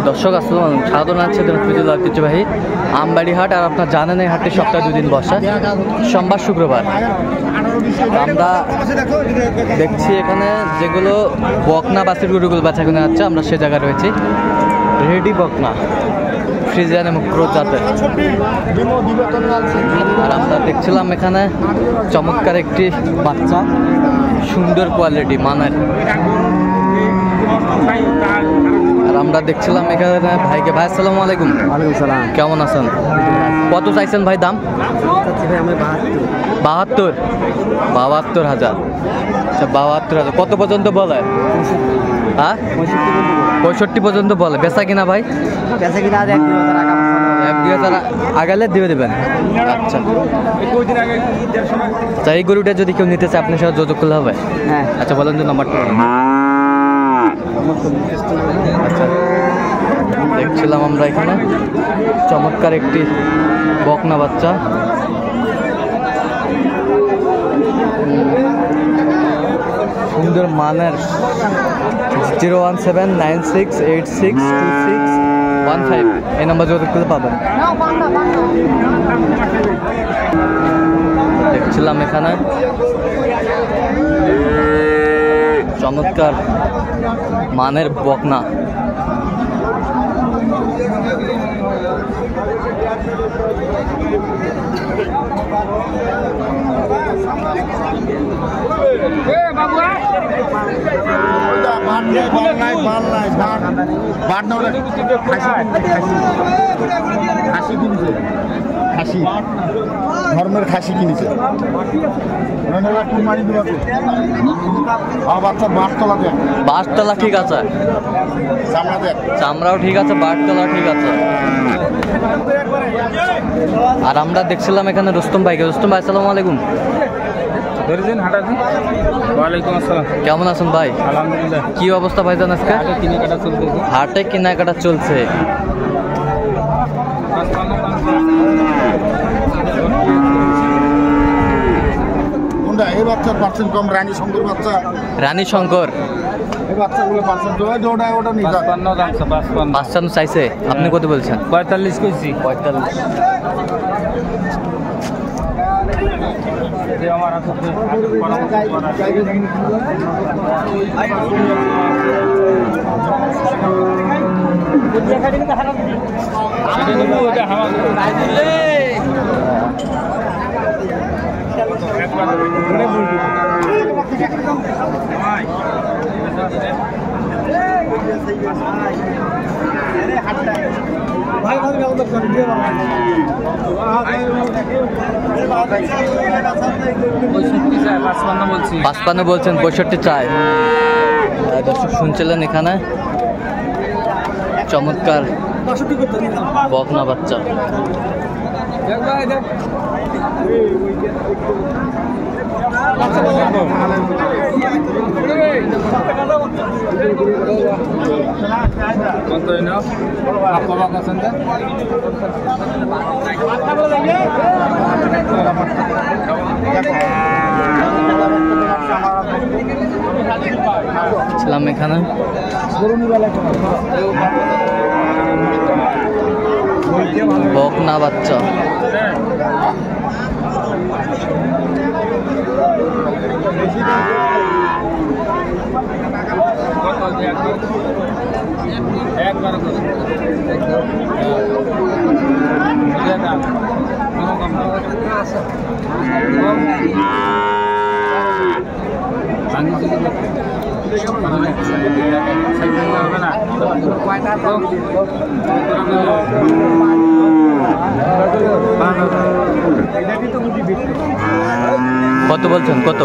দর্শক আসসালামু আলাইকুম, স্বাগত জানাচ্ছি দিনাজপুর ঐতিহ্যবাহী আমবাড়ি হাট। আর আপনার জানেন এই হাটটি সপ্তাহে 2 দিন বসে, সোমবার শুক্রবার। আমরা দেখছি এখানে যেগুলো বকনা বাছুর গরুগুলো বেচা কিনে যাচ্ছে, আমরা সে জায়গায় রয়েছি। রেডি বকনা ফ্রিজিয়ান এবং ক্রোচ জাতের। আর আমরা দেখছিলাম এখানে চমৎকার একটি বাচ্চা, সুন্দর কোয়ালিটি মানের। আর আমরা দেখছিলাম এখানে ভাইকে। ভাই আসসালামু আলাইকুম। ওয়ালাইকুম সালাম। কেমন আছেন? কত চাইছেন ভাই দাম? 72,000। আচ্ছা 72,000। কত পর্যন্ত বলে? হ্যাঁ 65 পর্যন্ত বলে। বেচা কিনা ভাই? বেচা কিনা 1-2,000 আগালে দিয়ে দেবেন। আচ্ছা আচ্ছা, এই গরুটা যদি কেউ নিতে চায় আপনার সাথে যোগাযোগ করলে হবে? হ্যাঁ। আচ্ছা বলেন তো নাম্বারটা। আচ্ছা দেখছিলাম আমরা এখানে চমৎকার একটি বকনা বাচ্চা, সুন্দর মানের। 01796862615 এই নাম্বার যোগাযোগ করতে পাবেন। দেখছিলাম এখানে চমৎকার মানের বকনা। ধর্মের খাসি কিনেছে বাসতলা ঠিক আছে, চামড়াও ঠিক আছে, বাসতলা ঠিক আছে। আর আমরা দেখছিলাম এখানে রুস্তম ভাইকে। রুস্তম ভাই আসসালামু আলাইকুম। ওয়ালাইকুম আসসালাম। কেমন আছেন ভাই? আলহামদুলিল্লাহ। কি অবস্থা ভাইজান আজকে? হাটে কেনাকাটা চলছে। কোনটা এই বাচ্চার পার্সেন্ট কম? রানী শঙ্কর বাচ্চা। রানী শঙ্কর এই বাচ্চাগুলো পার্সেন্ট ওটা নিয়ে 55 চাইছে। আপনি কত বলছেন? 45 কইছি। 45। আমার পাঁচপান্ন বলছেন, 65 চাই। দর্শক শুনছিলেন এখানে চমৎকার বকনা বাচ্চা। ছিলাম এখানে বকনা বাচ্চা। কত বলছেন? কত?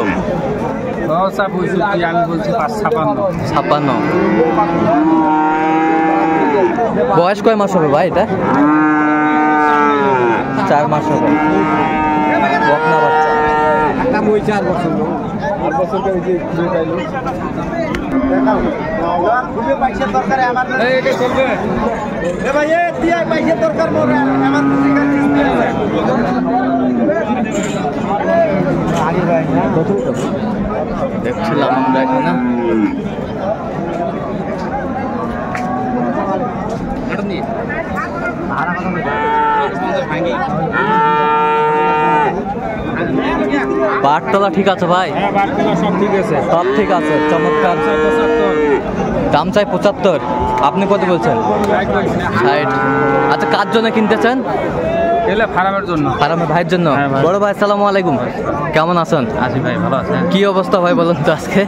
আমি বলছি 56। বয়স কয় মাস হবে ভাই এটা? 4 মাস হবে। বকনা বাচ্চা। 4 বছর। দেখছিলাম আমরা এখানে বাটতলা ঠিক আছে ভাই? হ্যাঁ বাটতলা সব ঠিক আছে। সব ঠিক আছে, চমৎকার। দাম চাই 75, আপনি কত বলছেন? 60। আচ্ছা, কার জন্য কিনতেছেন? এগুলো ফার্মের জন্য। ফার্মের ভাইয়ের জন্য। হ্যাঁ ভাই। বড় ভাই আসসালামু আলাইকুম, কেমন আছেন? আছি ভাই, ভালো আছেন? কি অবস্থা ভাই বলুন তো আজকে?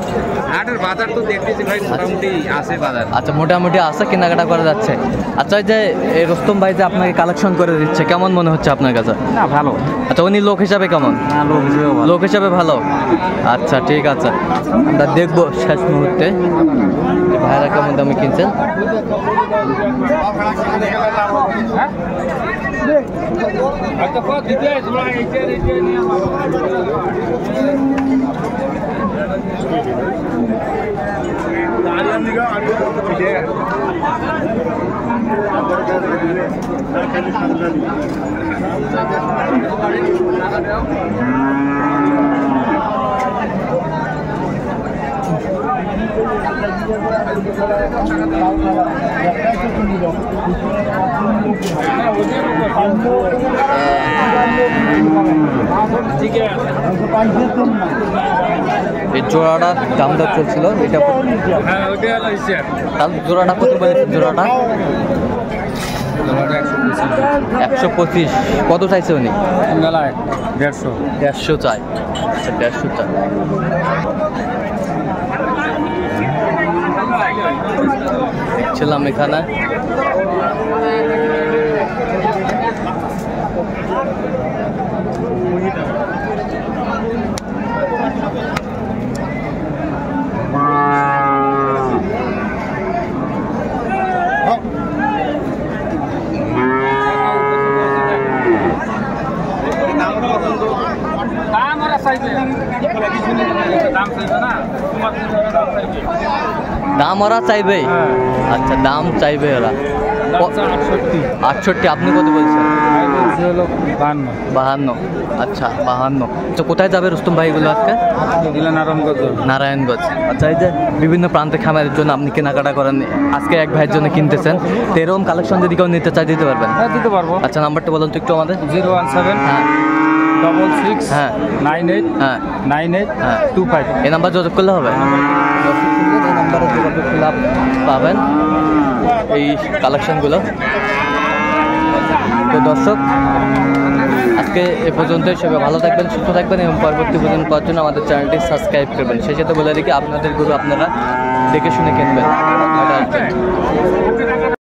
হাটের বাজার তো দেখতেছি ভাই মোটামুটি আছে বাজার। আচ্ছা, মোটামুটি আছে, কেনাকাটা করা যাচ্ছে। আচ্ছা, ওই যে এই রুস্তম ভাই যে আপনাকে কালেকশন করে দিচ্ছে, কেমন মনে হচ্ছে আপনার কাছে? না ভালো। আচ্ছা, উনি লোক হিসাবে কেমন? না লোক হিসেবেও ভালো। লোক হিসাবে ভালো। আচ্ছা ঠিক আছে, আমরা দেখবো শেষ মুহূর্তে যে ভাইরা কেমন দামে কিনছেন। এই জোড়াটার দাম দর চলছিল, এটা তাহলে জোড়াটা কত বলেছেন? জোড়াটা 125। কত চাইছে উনি? 150 চাই। আচ্ছা, 150 চাই। দেখছিলাম এখানে দাম ওরা চাইবে। আচ্ছা, দাম চাইবে ওরা 68। আপনি কত বলছেন? 52। আচ্ছা 52। আচ্ছা, কোথায় যাবে রুস্তম ভাই এগুলো আজকে? নারায়ণগঞ্জ। আচ্ছা, এই যে বিভিন্ন প্রান্তে খামারের জন্য আপনি কেনাকাটা করেন, আজকে এক ভাইয়ের জন্য কিনতেছেন, তো এরকম কালেকশন যদি কেউ নিতে চাই দিতে পারবেন? হ্যাঁ দিতে পারবো। আচ্ছা, নাম্বারটা বলুন তো একটু আমাদের। 017 হ্যাঁ 66 হ্যাঁ 98 হ্যাঁ 98 হ্যাঁ 25। এই নাম্বার যোগাযোগ করলে হবে? এই নাম্বারে যোগাযোগ করলে পাবেন এই কালেকশনগুলো। তো দর্শক, আজকে এ পর্যন্তই। সবাই ভালো থাকবেন, সুস্থ থাকবেন এবং পরবর্তী পর্যন্ত পাওয়ার জন্য আমাদের চ্যানেলটি সাবস্ক্রাইব করবেন। সেই সাথে বলে রেখে আপনাদের গরু আপনারা দেখে শুনে কিনবেন।